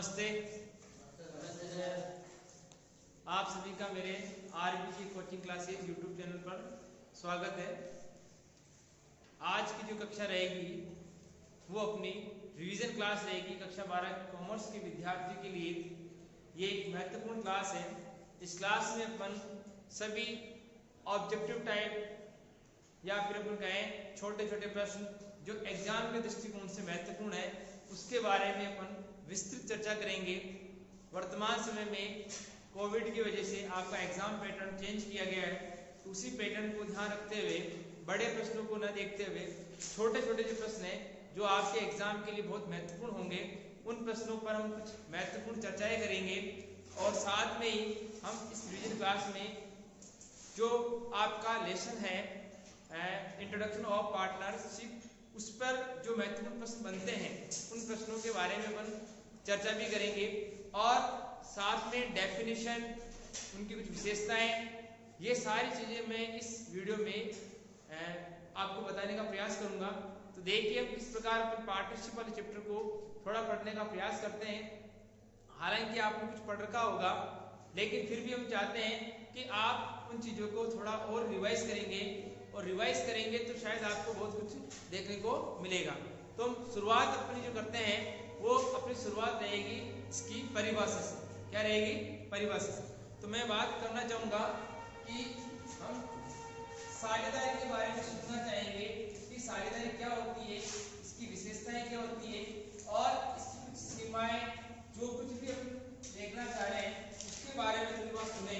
नमस्ते। आप सभी का मेरे RBG coaching classes YouTube channel पर स्वागत है। आज की जो कक्षा रहेगी वो अपनी रिवीजन क्लास रहेगी। कक्षा 12 कॉमर्स के विद्यार्थियों के लिए ये एक महत्वपूर्ण क्लास है। इस क्लास में अपन सभी ऑब्जेक्टिव टाइप या फिर अपन कहें छोटे छोटे प्रश्न जो एग्जाम के दृष्टिकोण से महत्वपूर्ण है उसके बारे में अपन विस्तृत चर्चा करेंगे। वर्तमान समय में कोविड की वजह से आपका एग्जाम पैटर्न चेंज किया गया है, तो उसी पैटर्न को ध्यान रखते हुए बड़े प्रश्नों को न देखते हुए छोटे छोटे जो प्रश्न हैं जो आपके एग्जाम के लिए बहुत महत्वपूर्ण होंगे उन प्रश्नों पर हम कुछ महत्वपूर्ण चर्चाएं करेंगे। और साथ में ही हम इस रिवीजन क्लास में जो आपका लेसन है इंट्रोडक्शन ऑफ पार्टनरशिप, उस पर जो महत्वपूर्ण प्रश्न बनते हैं उन प्रश्नों के बारे में अपन चर्चा भी करेंगे। और साथ में डेफिनेशन, उनकी कुछ विशेषताएं, ये सारी चीजें मैं इस वीडियो में आपको बताने का प्रयास करूंगा। तो देखिए हम किस प्रकार अपन पार्टनरशिप वाले चैप्टर को थोड़ा पढ़ने का प्रयास करते हैं। हालांकि आपने कुछ पढ़ रखा होगा लेकिन फिर भी हम चाहते हैं कि आप उन चीजों को थोड़ा और रिवाइज करेंगे, और रिवाइज करेंगे तो शायद आपको बहुत कुछ देखने को मिलेगा। तो हम शुरुआत अपनी जो करते हैं वो अपनी शुरुआत रहेगी इसकी परिभाषा से। क्या रहेगी? परिभाषा से। तो मैं बात करना चाहूंगा कि हम साझेदारी के बारे में सुनना चाहेंगे कि साझेदारी क्या होती है, इसकी विशेषताएं क्या होती है और इसकी कुछ सीमाएं, जो कुछ भी हम देखना चाह रहे हैं उसके बारे में थोड़ी बात सुने।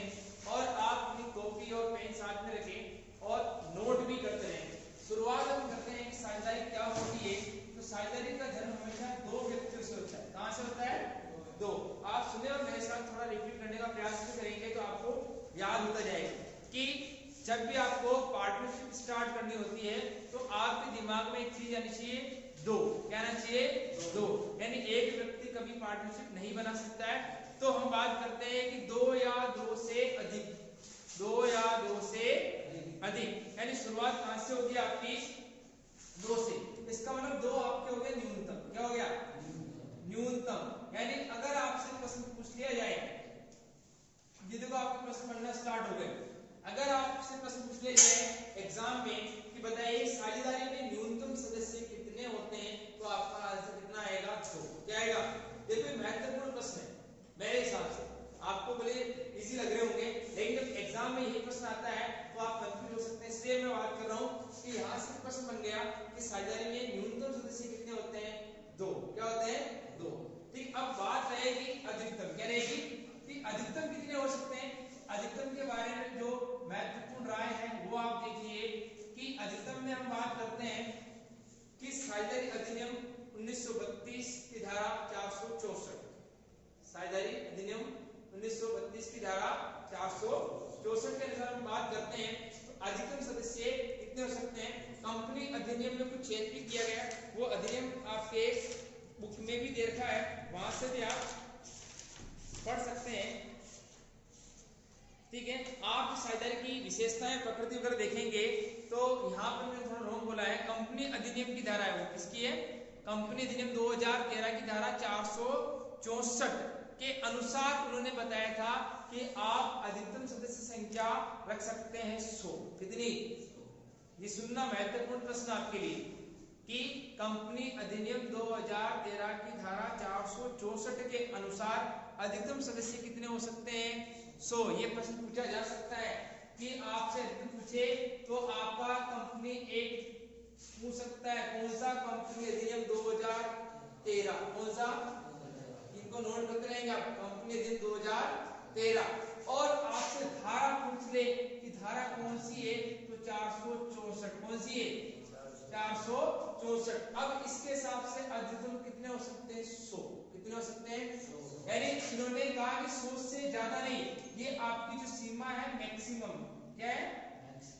और आप अपनी कॉपी और पेन साथ में रखें और नोट भी करते रहें। शुरुआत हम करते हैं कि साझेदारी क्या होती है। तो साझेदारी का जन्म हमेशा दो व्यक्तियों से होता है। कहां से होता है? दो। आप सुने और मेरे साथ थोड़ा रिपीट करने का प्रयास भी करेंगे तो आपको याद होता जाएगा कि जब भी आपको पार्टनरशिप स्टार्ट करनी होती है तो आपके दिमाग में एक चीज आनी चाहिए, दो। क्या आना चाहिए? दो। यानी एक व्यक्ति कभी पार्टनरशिप नहीं बना सकता है। तो हम बात करते हैं कि दो या दो से अधिक, दो या दो से अधिक, यानी शुरुआत कहां से होगी आपकी? दो से। इसका मतलब दो आपके हो गए न्यूनतम। क्या हो गया? न्यूनतम। यानी अगर आपसे प्रश्न पूछ लिया जाए, ये देखो आपके प्रश्न पढ़ना स्टार्ट हो गए। अगर आपसे प्रश्न पूछ लिया जाए एग्जाम में कि बताइए साझेदारी में न्यूनतम सदस्य कितने होते हैं, तो आपका आंसर कितना आएगा? दो। क्या आएगा? देखो महत्वपूर्ण प्रश्न है मेरे हिसाब से। आपको भले इजी लग रहे होंगे लेकिन जब एग्जाम में यही प्रश्न आता है तो आप कंफ्यूज हो सकते हैं। इसलिए मैं बात कर रहा हूँ कि यहाँ से प्रश्न बन गया कि साझेदारी में न्यूनतम सदस्य कितने होते हैं? दो। क्या होते हैं? दो। ठीक। अब बात रहेगी अधिकतम। क्या रहेगी? कि अधिकतम कितने हो सकते हैं। अधिकतम के बारे में जो महत्वपूर्ण राय है वो आप देखिए कि अधिकतम में हम बात करते हैं कि साझेदारी अधिनियम 1932 की धारा 464, साझेदारी अधिनियम 1932 की धारा 464 के अनुसार हम बात करते हैं तो अधिकतम सदस्य कितने हो सकते हैं। कंपनी अधिनियम में कुछ चेंज भी किया गया, वो अधिनियम आपके बुक में भी दे रखा है, वहां से भी आप पढ़ सकते हैं। ठीक है। आप साझेदारी की विशेषताएं प्रकृति वगैरह देखेंगे तो यहाँ पर मैंने थोड़ा रॉन्ग बोला है। कंपनी अधिनियम की धारा है वो किसकी है? कंपनी अधिनियम 2013 की धारा 464 के अनुसार उन्होंने बताया था कि आप अधिकतम सदस्य संख्या रख सकते हैं 100। कितनी? ये सुनना महत्वपूर्ण प्रश्न आपके लिए कि कंपनी अधिनियम 2013 की धारा 464 के अनुसार अधिकतम सदस्य कितने हो सकते हैं? 100। ये प्रश्न पूछा जा सकता है कि आपसे अधिकतम पूछे तो आपका कंपनी एक पूछ सकता है। कौन सा? कंपनी अधिनियम 2013। कौन सा? इनको नोट करते रहेंगे आप। कंपनी अधिनियम 2013। और आपसे धारा पूछ ले कि धारा कौन सी है, तो 464। कौन सी है? 464। अब इसके हिसाब से अधिकतम कितने हो सकते हैं? 100। कितने हो सकते हैं? यानी इन्होंने कहा कि 100 से ज्यादा नहीं, ये आपकी जो सीमा है मैक्सिमम। क्या है?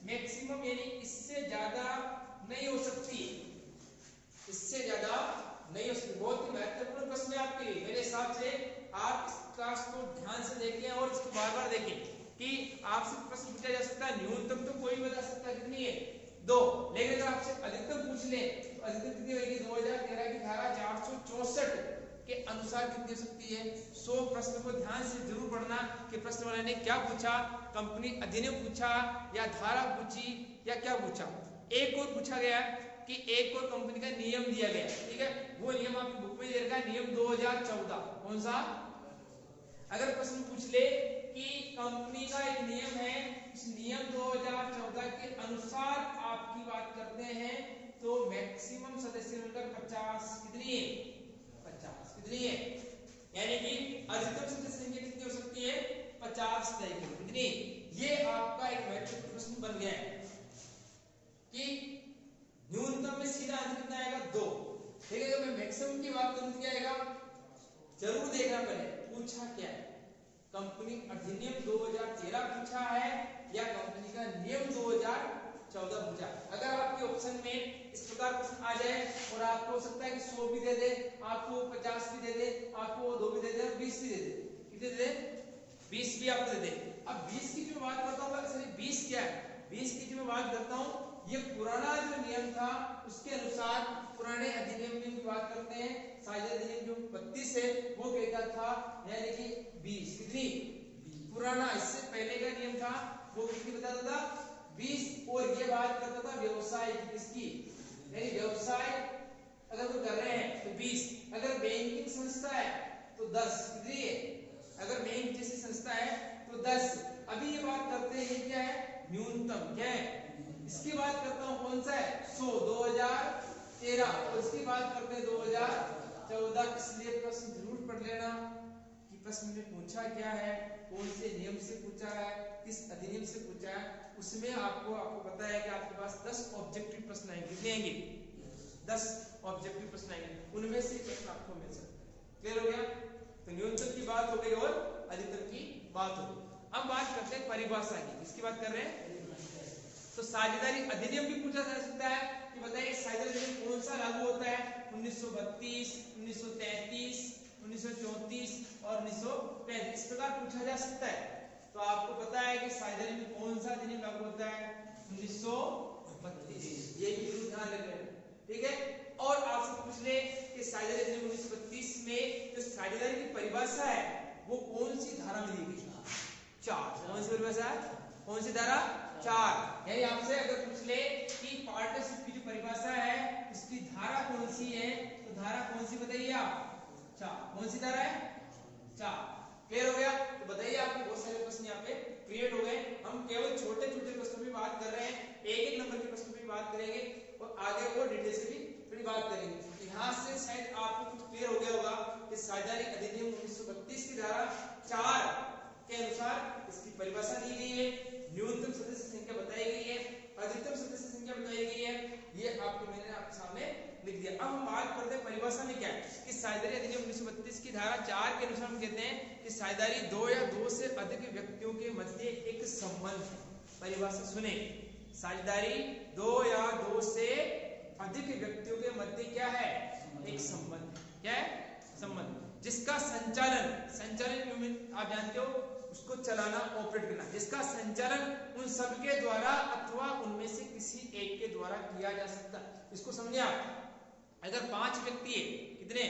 मैक्सिमम, यानी इससे ज्यादा नहीं हो सकती, इससे ज्यादा नहीं हो सकती। बहुत ही महत्वपूर्ण प्रश्न है आपके लिए। मेरे हिसाब से आप इस क्लास को ध्यान से देखें और इसको बार बार देखें कि आपसे प्रश्न पूछा जा सकता है। न्यूनतम तो कोई बता सकता है कितनी है? 2। लेकिन अगर आपसे अधिकतम पूछ ले तो अधिकतम कितनी होगी? 2013 की धारा 464 के अनुसार कितनी हो सकती है 100। प्रश्न को ध्यान से जरूर पढ़ना कि प्रश्न वाले ने क्या पूछा, कंपनी अधिनियम पूछा या धारा पूछी या क्या पूछा। एक और पूछा गया कि एक और कंपनी का नियम दिया गया, ठीक है, वो नियम आपकी बुक में दे रखा है, नियम 2014। कौन सा? अगर प्रश्न पूछ ले कि कंपनी का एक नियम है, इस नियम 2014 के अनुसार आपकी बात करते हैं तो मैक्सिमम सदस्य मिलकर 50 कितनी है? 50 कितनी है? यानी कि अधिकतम सदस्य संख्या कितनी हो सकती है? 50 तय करो कितनी। ये आपका एक महत्वपूर्ण प्रश्न बन गया है कि न्यूनतम में सीधा आंसर कितना आएगा? 2। ठीक है, अगर मैं मैक्सिमम की बात करूं तो क्या आएगा? जरूर देखना पड़े पूछा क्या है, कंपनी अधिनियम 2013 पूछा है या कंपनी का नियम 2014 पूछा। अगर आपके ऑप्शन में इस प्रकार प्रश्न आ जाए और आपको हो सकता है कि 100 भी दे दे, आपको 50 भी दे दे, आपको 2 भी दे दे, 20 भी दे दे, कितने दे दे? 20 भी आपको दे दे। अब 20 की जो बात करता हूँ, सॉरी 20 क्या है? 20 की जो मैं बात करता हूँ, ये पुराना जो नियम था उसके अनुसार पुराने अधिनियम में भी बात करते हैं। साझा अधिनियम जो 32 है वो कहता था यानी कि 20 कितनी पुराना, इससे पहले का नियम था वो कितनी बताता था? 20। और ये बात करता था व्यवसाय किसकी, यानी व्यवसाय अगर वो कर रहे हैं तो 20, अगर बैंकिंग संस्था है तो 10 कितनी है? अगर बैंक जैसी संस्था है तो 10। अभी ये बात करते हैं ये क्या है? न्यूनतम क्या है? इसकी बात करता हूं कौन सा है? 100 2013 और इसकी बात करते हैं 2014। इसलिए प्रश्न जरूर पढ़ लेना कि प्रश्न में पूछा क्या है, कौन से नियम से पूछा है, किस अधिनियम से पूछा है। उसमें आपको पता है कि आपके पास 10 ऑब्जेक्टिव प्रश्न आएंगे। कितने आएंगे? 10 ऑब्जेक्टिव प्रश्न आएंगे, उनमें से प्रश्न आपको मिल सकता है। क्लियर हो गया? तो न्यूनतम की बात हो गई और अधिकतम की बात हो गई। अब बात करते हैं परिभाषा की। किसकी बात कर रहे हैं? तो साझेदारी अधिनियम भी पूछा जा सकता है कि बताइए साझेदारी अधिनियम कौन सा लागू होता है? 1932, 1933, 1934 और 1935 इस प्रकार पूछा जा सकता है। तो आपको पता है कि साझेदारी में कौन सा अधिनियम लागू होता है? 1932। ये भी जरूर ध्यान रखना, ठीक है। और आपसे पूछ ले कि साझेदारी अधिनियम 1932 में जो साझेदारी की परिभाषा है वो कौन सी धारा में दी गई? 4। कौन सी परिभाषा है? कौन सी धारा? 4। यानी आपसे अगर पूछ ले कि पार्टनरशिप की जो परिभाषा है उसकी धारा कौन सी है तो धारा कौन सी बताइए आप? 4। कौन सी धारा है? 4। क्लियर हो गया? तो बताइए आपके बहुत सारे प्रश्न यहाँ पे क्रिएट हो गए। हम केवल छोटे छोटे प्रश्नों की बात कर रहे हैं, एक नंबर के प्रश्नों की बात करेंगे और आगे और डिटेल से भी थोड़ी बात करेंगे। यहाँ से शायद आपको कुछ क्लियर हो गया होगा कि साझेदारी अधिनियम 1932 की धारा 4 के अनुसार इसकी परिभाषा दी गई है, न्यूनतम सदस्य संख्या बताई गई है, अधिकतम सदस्य संख्या बताई गई है। ये मैंने आपके सामने लिख दिया। अब हम बात करते हैं परिभाषा में क्या है कि साझेदारी अधिनियम 1932 की धारा 4 के अनुसार हम कहते हैं कि साझेदारी 2 या 2 से अधिक व्यक्तियों के मध्य एक संबंध है। परिभाषा सुने, साझेदारी 2 या 2 से अधिक व्यक्तियों के मध्य क्या है? एक संबंध। क्या है? संबंध जिसका संचालन आप जानते हो उसको चलाना, ऑपरेट करना, जिसका संचालन उन सबके द्वारा अथवा उनमें से किसी एक के द्वारा किया जा सकता है। इसको समझे आप? अगर 5 व्यक्ति है, कितने?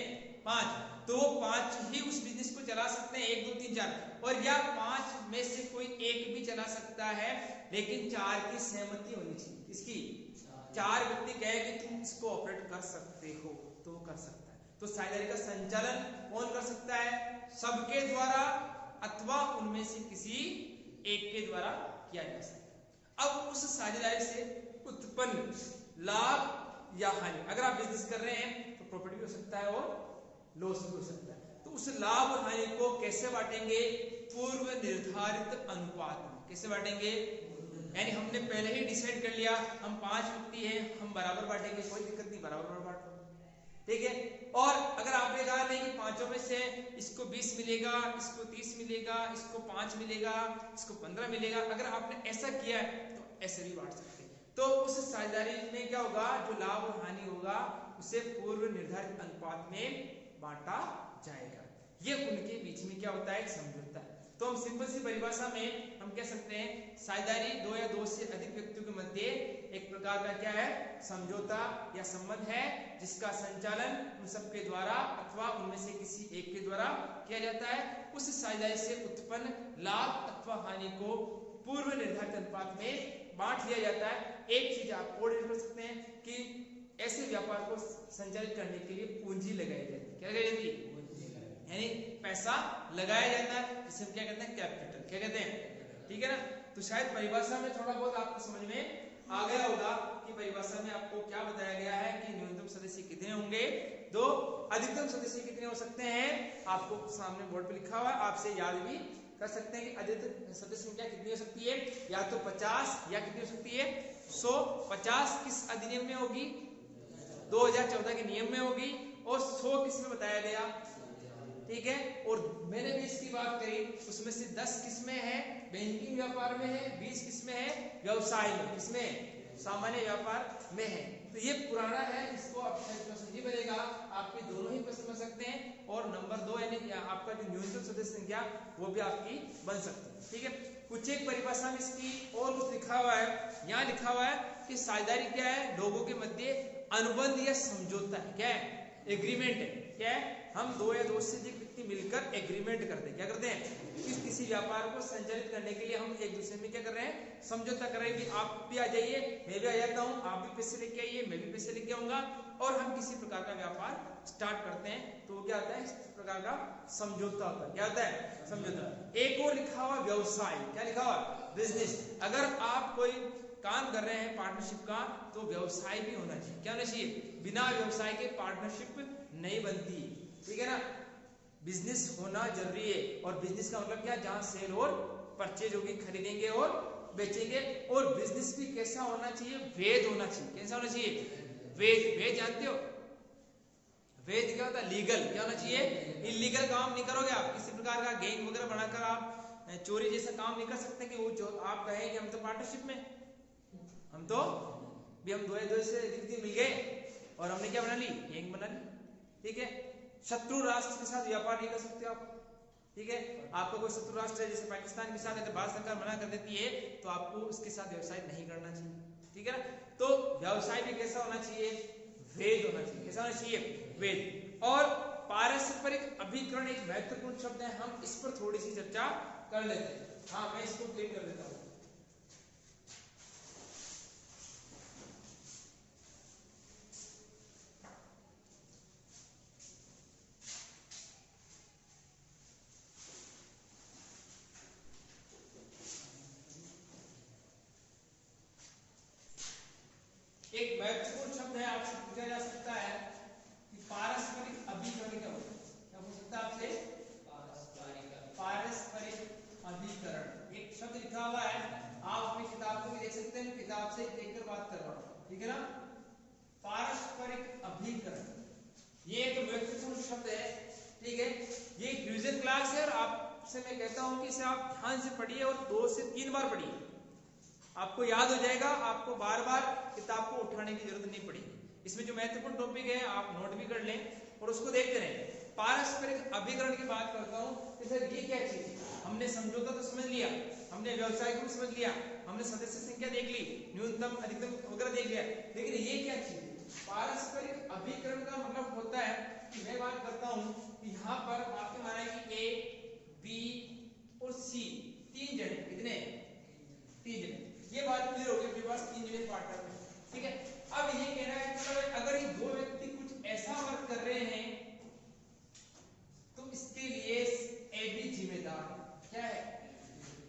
5, तो वो 5 ही उस बिजनेस को चला सकते हैं, 1 2 3 4, और या 5 में से कोई एक भी चला सकता है, लेकिन 4 की सहमति होनी चाहिए। किसकी? 4 व्यक्ति कहे कि तुम इसको ऑपरेट कर सकते हो तो कर सकता है। तो साझेदारी का संचालन कौन कर सकता है? सबके द्वारा अथवा उनमें से किसी एक के द्वारा किया जा सकता है। अब उस साझेदारी से उत्पन्न लाभ या हानि, अगर आप बिजनेस कर रहे हैं तो प्रॉफिट भी हो सकता है और लॉस भी हो सकता है। तो उस लाभ और हानि को कैसे बांटेंगे? पूर्व निर्धारित अनुपात में। कैसे बांटेंगे? यानी हमने पहले ही डिसाइड कर लिया हम 5 व्यक्ति हैं, हम बराबर बांटेंगे, कोई दिक्कत नहीं, बराबर बांट लो, ठीक है। और अगर आपने कहा नहीं कि 5 में से इसको 20 मिलेगा, इसको 30 मिलेगा, इसको 5 मिलेगा, इसको 15 मिलेगा, अगर आपने ऐसा किया है तो ऐसे भी बांट सकते हैं। तो उस साझेदारी में क्या होगा? जो लाभ और हानि होगा उसे पूर्व निर्धारित अनुपात में बांटा जाएगा। ये उनके बीच में क्या होता है? एक समझौता है। तो हम सिंपल सी परिभाषा में हम कह सकते हैं साझेदारी 2 या 2 से अधिक व्यक्तियों के मध्य एक प्रकार का क्या है, समझौता या संबंध है जिसका संचालन उन सबके द्वारा अथवा उनमें से किसी एक के द्वारा किया जाता है। उस साझेदारी से उत्पन्न लाभ अथवा हानि को पूर्व निर्धारित अनुपात में बांट लिया जाता है। एक चीज आप और कर सकते हैं कि ऐसे व्यापार को संचालित करने के लिए पूंजी लगाई जाती है। क्या लगाई जाती है? यानी पैसा लगाया जाता है, जिसे हम क्या कहते हैं, कैपिटल। क्या कहते हैं? ठीक है ना। तो शायद परिभाषा में थोड़ा बहुत आपको समझ में आ गया होगा कि परिभाषा में आपको क्या बताया गया है कि न्यूनतम सदस्य कितने होंगे, 2, अधिकतम सदस्य कितने हो सकते हैं। आपको सामने बोर्ड पे लिखा हुआ है, आपसे याद भी कर सकते हैं कि अधिकतम सदस्य संख्या कितनी हो सकती है, या तो 50 या कितनी हो सकती है, 100। 50 किस अधिनियम में होगी, 2014 के नियम में होगी, और 100 किस में बताया गया, ठीक है। और मैंने 20 की बात करी, उसमें से 10 किस में है, बैंकिंग व्यापार में है, 20 किस में है, व्यवसाय में, किसमें, सामान्य व्यापार में है। तो ये पुराना है, इसको आप समझी बनेगा, आपके दोनों ही प्रश्न बन सकते हैं। और नंबर 2 यानी आपका जो न्यूनतम सदस्य संख्या वो भी आपकी बन सकती है, ठीक है। कुछ एक परिभाषा में इसकी और कुछ लिखा हुआ है। यहाँ लिखा हुआ है कि साझेदारी क्या है, लोगों के मध्य अनुबंध या समझौता है। क्या है? एग्रीमेंट है। क्या है? हम 2 या 2 से अधिक व्यक्ति मिलकर एग्रीमेंट करते हैं। क्या करते हैं? किसी व्यापार को संचालित करने के लिए हम एक दूसरे में क्या कर रहे हैं, समझौता कर रहे हैं कि आप भी आ जाइए, मैं भी आ जाता हूँ, आप भी पैसे लेके आइए, मैं भी पैसे लेके आऊंगा, और हम किसी प्रकार का व्यापार स्टार्ट करते हैं। तो वो क्या आता है, इस प्रकार का समझौता होता है। क्या होता है? समझौता। एक और लिखा हुआ व्यवसाय। क्या लिखा हुआ? बिजनेस। अगर आप कोई काम कर रहे हैं पार्टनरशिप का, तो व्यवसाय भी होना चाहिए। क्या होना चाहिए? बिना व्यवसाय के पार्टनरशिप नहीं बनती, ठीक है ना। बिजनेस होना जरूरी है। और बिजनेस का मतलब क्या, जहां सेल और परचेज होगी, खरीदेंगे और बेचेंगे। और बिजनेस भी कैसा होना चाहिए, वैध होना चाहिए। कैसा होना चाहिए? वैध। वैध जानते हो? वैध क्या होता है? लीगल। क्या होना चाहिए? इलीगल काम नहीं करोगे आप, किसी प्रकार का गैंग वगैरह बनाकर आप चोरी जैसा काम नहीं कर सकते कि वो जो आप कहें कि हम तो पार्टनरशिप में, हम तो भी हम 2 से अधिक मिल गए और हमने क्या बना ली, गैंग बना ली, ठीक है। शत्रु राष्ट्र के साथ व्यापार नहीं कर सकते आप, ठीक है। आपका कोई शत्रु राष्ट्र है, जैसे पाकिस्तान के साथ अगर भारत सरकार मना कर देती है तो आपको उसके साथ व्यवसाय नहीं करना चाहिए, ठीक है ना। तो व्यवसाय भी कैसा होना चाहिए? वैध होना चाहिए। कैसा होना चाहिए? वैध। और पारस्परिक अभिकरण एक महत्वपूर्ण शब्द है, हम इस पर थोड़ी सी चर्चा कर लेते हैं। हाँ, मैं इसको क्लियर कर देता हूँ। एक महत्वपूर्ण शब्द है, आपसे पूछा जा सकता है कि पारस्परिक अभिकरण क्या होता है? क्या हो सकता है आपसे? पारस्परिक अभिकरण एक शब्द लिखा हुआ है, आप अपनी किताब को भी देख सकते हैं, किताब से देखकर बात कर रहा हूं, ठीक है ना। पारस्परिक अभिकरण ये एक महत्वपूर्ण शब्द है, ठीक है। ये एक रिवीजन क्लास है और आपसे मैं कहता हूं कि इसे आप ध्यान से पढ़िए और 2 से 3 बार पढ़िए, आपको याद हो जाएगा, आपको बार बार किताब को उठाने की जरूरत नहीं पड़ेगी। इसमें जो महत्वपूर्ण टॉपिक है आप नोट भी कर लें और उसको देखते रहें। पारस्परिक अभिकरण की बात करता हूं कि सर ये क्या चीज है, हमने समझौता तो समझ लिया, हमने व्यवसाय को समझ लिया, हमने सदस्य संख्या देख ली, न्यूनतम अधिकतम वगैरह देख लिया, लेकिन ये क्या चीज है? पारस्परिक अभिकरण का मतलब होता है कि मैं बात करता हूं कि यहाँ पर आपके माना है कि ए, बी और सी 3 जने, कितने? 3 जने। ये बात क्लियर हो गई, मेरे पास 3 जने पार्टनर हैं, ठीक है। अब ये कहना है मतलब अगर ये 2 व्यक्ति कुछ ऐसा वर्क कर रहे हैं तो इसके लिए ए भी जिम्मेदार है। क्या है?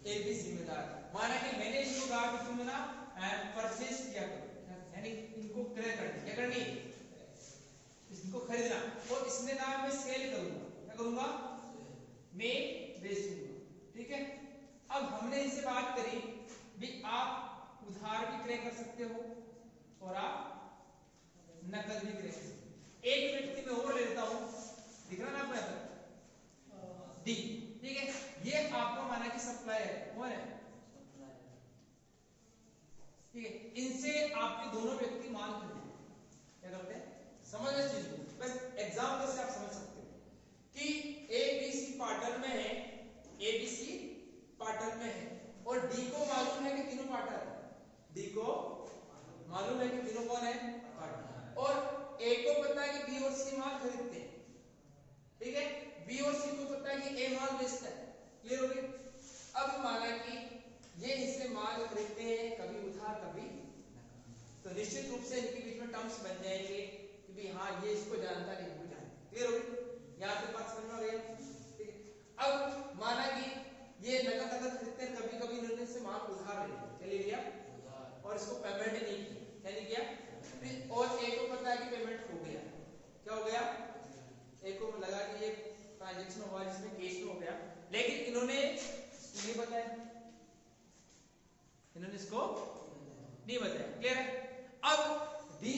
ए भी जिम्मेदार। माना कि मैंने इनको कहा कि तुम ना परचेज किया करो, यानी इनको क्रय करनी, क्या करनी, इसको खरीदना, और इसने कहा मैं सेल करूंगा, क्या करूंगा, मैं बेचूंगा, ठीक है। अब हमने इनसे बात करी भी आप उधार भी क्रय कर सकते हो और आप नकद भी क्रय कर सकते हो। एक व्यक्ति में और ले लेता हूं, दिख रहा ना आपको यहां पर डी, ठीक है। ये आपका माना कि सप्लायर है, कौन है, ठीक है। इनसे आपके दोनों व्यक्ति माल खरीदते, क्या करते हैं, समझ इस चीज को, बस एग्जांपल से आप समझ सकते हो कि ए बी सी पार्टनर में है, ए बी सी पार्टनर में है और डी को मालूम है कि तीनों पार्टनर है, डी को मालूम है कि तीनों कौन है, पार्टनर। और ए को पता है कि बी और सी माल खरीदते हैं, ठीक है, बी और सी को पता है कि ए माल बेचता है, क्लियर हो गया। अब माना कि ये इससे माल खरीदते हैं, कभी उधार कभी नकद, तो निश्चित रूप से इनके बीच में टर्म्स बन जाएंगे कि भाई हाँ ये इसको जानता नहीं वो जानता, क्लियर हो गया, यहाँ तक बात समझ में आ गई, ठीक है। अब माना कि ये नकद खरीदते हैं, कभी कभी इन्होंने से माल उधार ले लिया, क्या ले लिया, और इसको पेमेंट नहीं किया, क्या नहीं किया, और ए को पता है कि पेमेंट हो गया, क्या हो गया, ए को लगा कि ये ट्रांजैक्शन हुआ जिसमें कैश में हो गया, लेकिन इन्होंने नहीं बताया, इन्होंने इसको नहीं बताया, क्लियर है। अब डी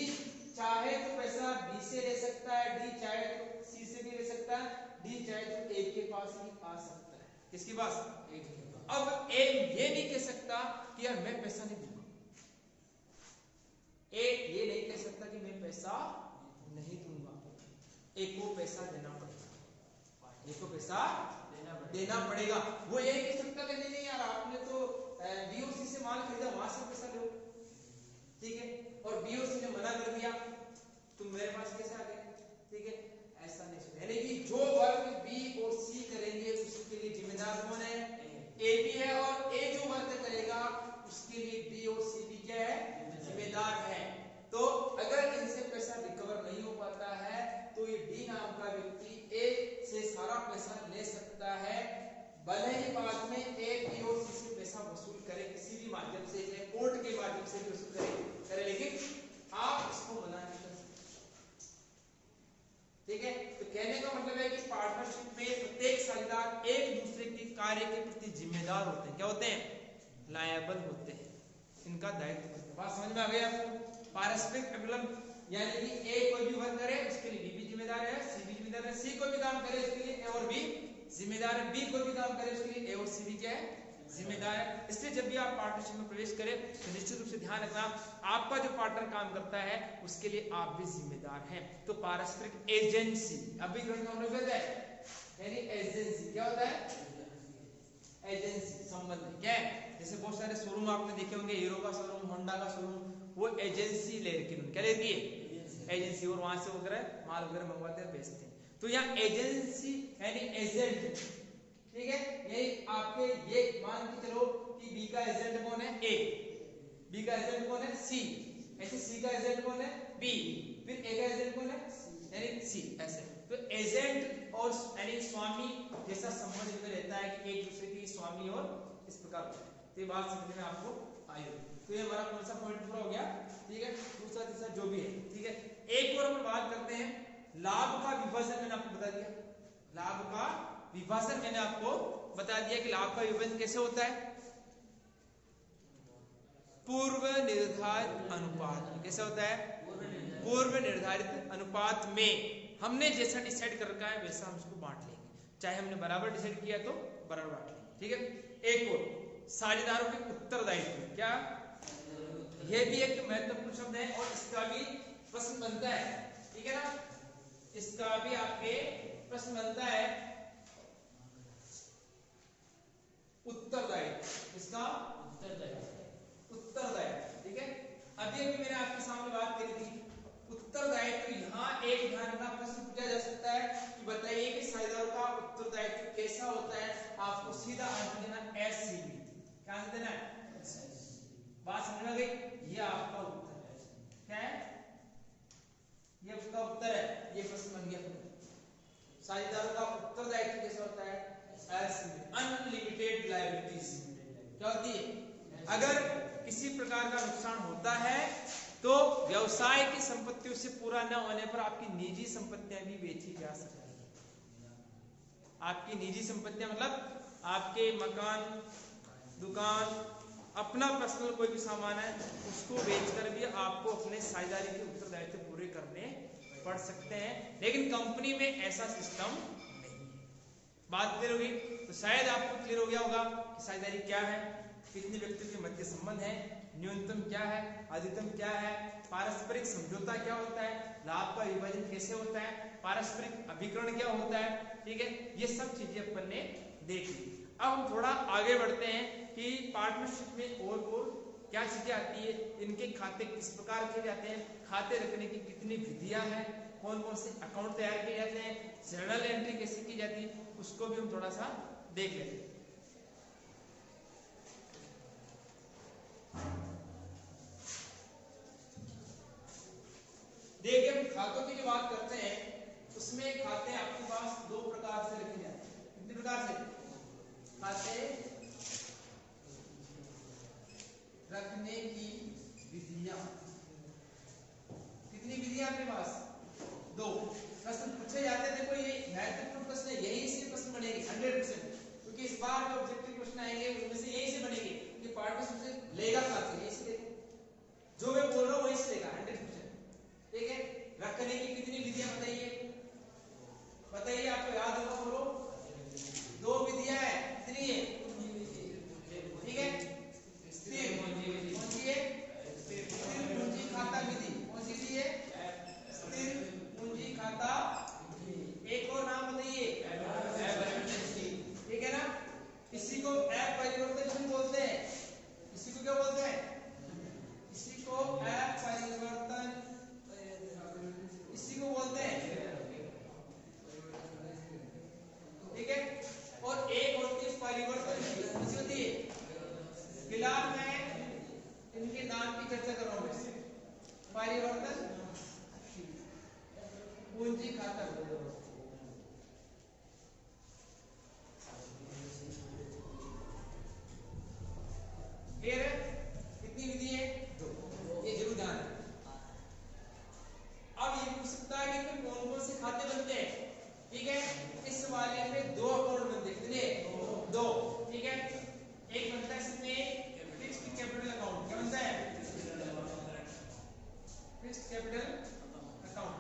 चाहे तो पैसा बी से ले सकता है, डी चाहे तो सी से भी ले सकता है, डी चाहे तो ए के पास ही आ सकता है, किसके पास, ए के पास। अब ए ये नहीं कह सकता कि यार मैं पैसा नहीं दूंगा, ए ये नहीं कह सकता कि मैं पैसा नहीं दूंगा, ए को पैसा देना पड़ेगा, ए को पैसा देना पड़ेगा। वो ये कह सकता कि नहीं यार आपने तो बी और सी से माल खरीदा, वहां से पैसा लो, ठीक है, और बी और सी ने मना कर दिया, तुम मेरे पास कैसे आ गए, ठीक है, ऐसा नहीं सोचना। यानी कि जो वर्क बी और सी करेंगे उसके लिए जिम्मेदार कौन है, ए भी है, और ए जो वर्क करेगा उसके लिए बी और सी भी क्या है, जिम्मेदार है। तो अगर इनसे पैसा रिकवर नहीं हो पाता है तो ये डी नाम का व्यक्ति ए से सारा पैसा ले सकता है, भले ही बाद में ए बी और सी से पैसा वसूल करे, किसी भी माध्यम से, चाहे कोर्ट के माध्यम से भी वसूल करे, लेकिन आप इसको मना नहीं कर सकते, ठीक है। तो कहने का मतलब है कि पार्टनरशिप में प्रत्येक साझेदार एक दूसरे के कार्य के प्रति जिम्मेदार होते हैं, क्या होते हैं, लायबल होते हैं, इनका दायित्व होता है। बात समझ में आ गई आपको। पारस्परिक अवलंबन यानी कि ए कोई भी वर्क करे उसके लिए बी भी जिम्मेदार है, सी भी जिम्मेदार है, सी कोई भी काम करे उसके लिए ए और बी जिम्मेदार है, बी कोई भी काम करे उसके लिए ए और सी भी क्या है, जिम्मेदार है। इसलिए जब भी आप पार्टनरशिप में प्रवेश करें तो निश्चित रूप से ध्यान रखना आपका जो पार्टनर काम करता है उसके लिए आप भी जिम्मेदार हैं। तो पारस्परिक एजेंसी अभी यानी एजेंसी क्या होता है, एजेंसी संबंध क्या है। जैसे बहुत सारे शोरूम आपने देखे होंगे, हीरो का शोरूम, होंडा का शोरूम, वो एजेंसी ले रखी है, क्या लेती है, एजेंसी, और वहां से वगैरह माल वगैरह मंगवाते हैं, बेचते हैं। तो यहाँ एजेंसी यानी एजेंट, ठीक है, यही आपके ये मान के चलो कि बी का एजेंट कौन है, ए, बी का एजेंट कौन है, सी, ऐसे सी का एजेंट कौन है, बी, फिर ए का एजेंट कौन है, यानी सी, ऐसे। तो एजेंट और यानी स्वामी जैसा संबंध इनमें रहता है कि एक दूसरे के स्वामी और इस प्रकार। तो ये बात समझने में आपको आई होगी। तो ये हमारा कौन सा पॉइंट पूरा हो गया, ठीक है, दूसरा तीसरा जो भी है, ठीक है। एक और हम बात करते हैं लाभ का विभाजन। मैंने आपको बता दिया लाभ का विभाजन, मैंने आपको बता दिया कि लाभ का विभाजन कैसे होता है, पूर्व निर्धारित अनुपात में। कैसे होता है, पूर्व निर्धारित अनुपात में हमने जैसा डिसाइड कर रखा है वैसा हम उसको बांट लेंगे, चाहे हमने बराबर डिसाइड किया तो बराबर बांट लेंगे, ठीक है। एक और साझेदारों के उत्तरदायित्व, क्या, यह भी एक महत्वपूर्ण शब्द है और इसका भी प्रश्न बनता है, ठीक है ना, इसका भी आपके प्रश्न बनता है। उत्तरदायित्व, इसका उत्तरदायित्व, ठीक है। अभी मैंने आपके सामने बात करी थी उत्तरदायित्व। यहाँ एक ध्यान रखना, प्रश्न पूछा जा सकता है कि बताइए कि साझेदारों का उत्तरदायित्व कैसा होता है। आपको सीधा आंसर देना एससीबी, क्या आंसर देना है, बात समझ में गई। ये आपका उत्तर है, क्या है, ये उसका उत्तर है, ये प्रश्न बन गया। साझेदारों का उत्तरदायित्व कैसा होता है, अनलिमिटेड लायबिलिटीज, क्या होती है, अगर किसी प्रकार का नुकसान होता है तो व्यवसाय की संपत्तियों से पूरा न होने पर आपकी निजी संपत्तियां भी बेची जा सकती हैं। आपकी निजी संपत्तियां मतलब आपके मकान, दुकान, अपना पर्सनल कोई भी सामान है उसको बेचकर भी आपको अपने साझेदारी के उत्तरदायित्व पूरे करने पड़ सकते हैं, लेकिन कंपनी में ऐसा सिस्टम नहीं है। बात क्लियर होगी। तो शायद आपको क्लियर हो गया होगा कि साझेदारी क्या है, कितने व्यक्तियों के मध्य संबंध है, न्यूनतम क्या है, अधिकतम क्या है, पारस्परिक समझौता क्या होता है, लाभ का विभाजन कैसे होता है, पारस्परिक अभिकरण क्या होता है, ठीक है। ये सब चीजें अपन ने देख ली। अब हम थोड़ा आगे बढ़ते हैं कि पार्टनरशिप में और क्या चीजें आती है, इनके खाते किस प्रकार किए जाते हैं, खाते रखने की कितनी विधियां हैं, कौन कौन से अकाउंट तैयार किए जाते हैं, जर्नल एंट्री कैसे की जाती है, उसको भी हम थोड़ा सा देख लेते हैं। देखिए हम खातों की जो बात करते हैं उसमें खाते आपके पास दो प्रकार से लिखे जाते हैं। कितने प्रकार से? खाते रखने की विधियां। कितनी विधियां आपके पास? दो। प्रश्न पूछे जाते हैं, देखो ये महत्वपूर्ण प्रश्न है, यही से प्रश्न बनेंगे 100%, क्योंकि इस बार जो ऑब्जेक्टिव क्वेश्चन आएंगे उनमें से यही से बनेंगे। ये पार्ट में सबसे लेगा खाते, यही से देखो जो मैं बोल रहा हूँ वही से लेगा 100%। ठीक है, रखने की कितनी विधियां बताइए, बताइए आपको याद होगा, बोलो। दो विधियां है, कितनी है? ठीक है, स्थिर पूंजी है, स्थिर पूंजी खाता विधि, कौन सी विधि है? स्थिर पूंजी खाता। एक और नाम बताइए, ठीक है ना। इसी को अपरिवर्तनशील बोलते हैं, इसी को क्या बोलते हैं? इसी को अपरिवर्तन, इसी को बोलते हैं, ठीक है। और एक होती है परिवर्तनशील, कौन सी होती है? फिलहाल मैं इनके नाम की चर्चा कर रहा हूं, परिवर्तन पूंजी खाता। क्लियर है? कितनी विधि है? दो, ये जरूर ध्यान रखना। अब ये पूछ सकता है कि कौन कौन से खाते बनते हैं, ठीक है। इस वाले में दो अकाउंट बनते हैं, कितने? दो, ठीक है। एक बनता है इसमें फिक्स्ड कैपिटल अकाउंट, क्या बनता है? फिक्स्ड कैपिटल अकाउंट,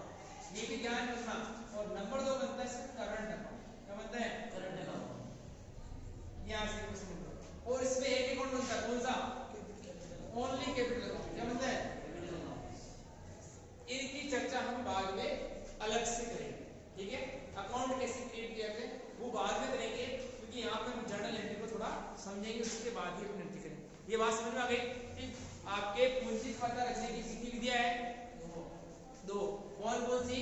ये भी ध्यान रखना। और नंबर दो बनता है इसमें करंट अकाउंट, क्या बनता है? Current account. यहां से क्वेश्चन बनता है। और इसमें एक अकाउंट बनता है, कौन सा? ओनली कैपिटल अकाउंट, क्या बनता है? इनकी चर्चा हम बाद में अलग से करेंगे, ठीक है। अकाउंट कैसे क्रिएट किया जाए वो बाद में करेंगे, क्योंकि यहाँ पे हम जर्नल एंट्री को थोड़ा समझेंगे, उसके बाद ही अपन एंट्री करेंगे। ये बात समझ में आ गई? ठीक, आपके पूंजी खाता रखने की कितनी विधियां है? दो। कौन कौन सी?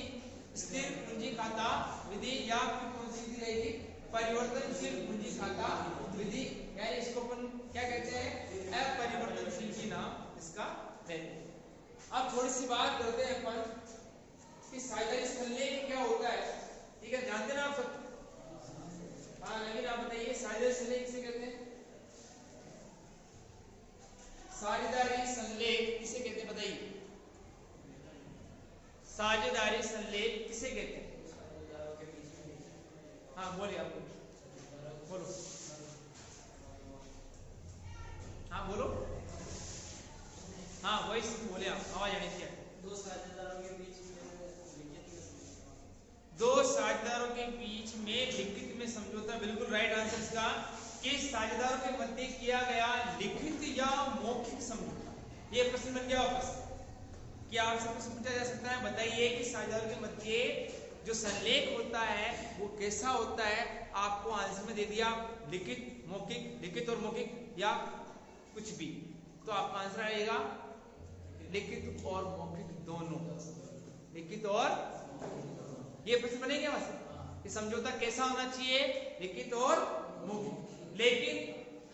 स्थिर पूंजी खाता विधि, या फिर कौन सी विधि रहेगी? परिवर्तनशील पूंजी खाता विधि, यानी इसको अपन क्या कहते हैं? अपरिवर्तनशील की नाम इसका है। अब थोड़ी सी बात करते हैं अपन कि साझेदारी संलेख क्या होता है, ठीक है। जानते ना आप सब? हाँ, लेकिन आप बताइए साझेदारी संलेख किसे कहते हैं? साझेदारी संलेख किसे कहते हैं, बताइए। साझेदारी संलेख किसे कहते हैं? हाँ बोलिए, आप बोलो। हाँ बोलो, हाँ वही बोले, आप आवाज आनी चाहिए। दो साझेदारों के बीच दो साझेदारों के बीच में लिखित में समझौता, बिल्कुल राइट आंसर इसका, कि साझेदारों के मध्य किया गया लिखित या मौखिक समझौता। ये प्रश्न बन गया वापस कि आपसे प्रश्न पूछा जा सकता है, बताइए कि साझेदारों के मध्य जो संलेख होता है वो कैसा होता है। आपको आंसर में दे दिया लिखित, मौखिक, लिखित और मौखिक या कुछ भी, तो आपका आंसर आएगा लिखित और मौखिक दोनों, लिखित और। ये प्रश्न बनेंगे वैसे कि समझौता कैसा होना चाहिए, लिखित और मौखिक। लेकिन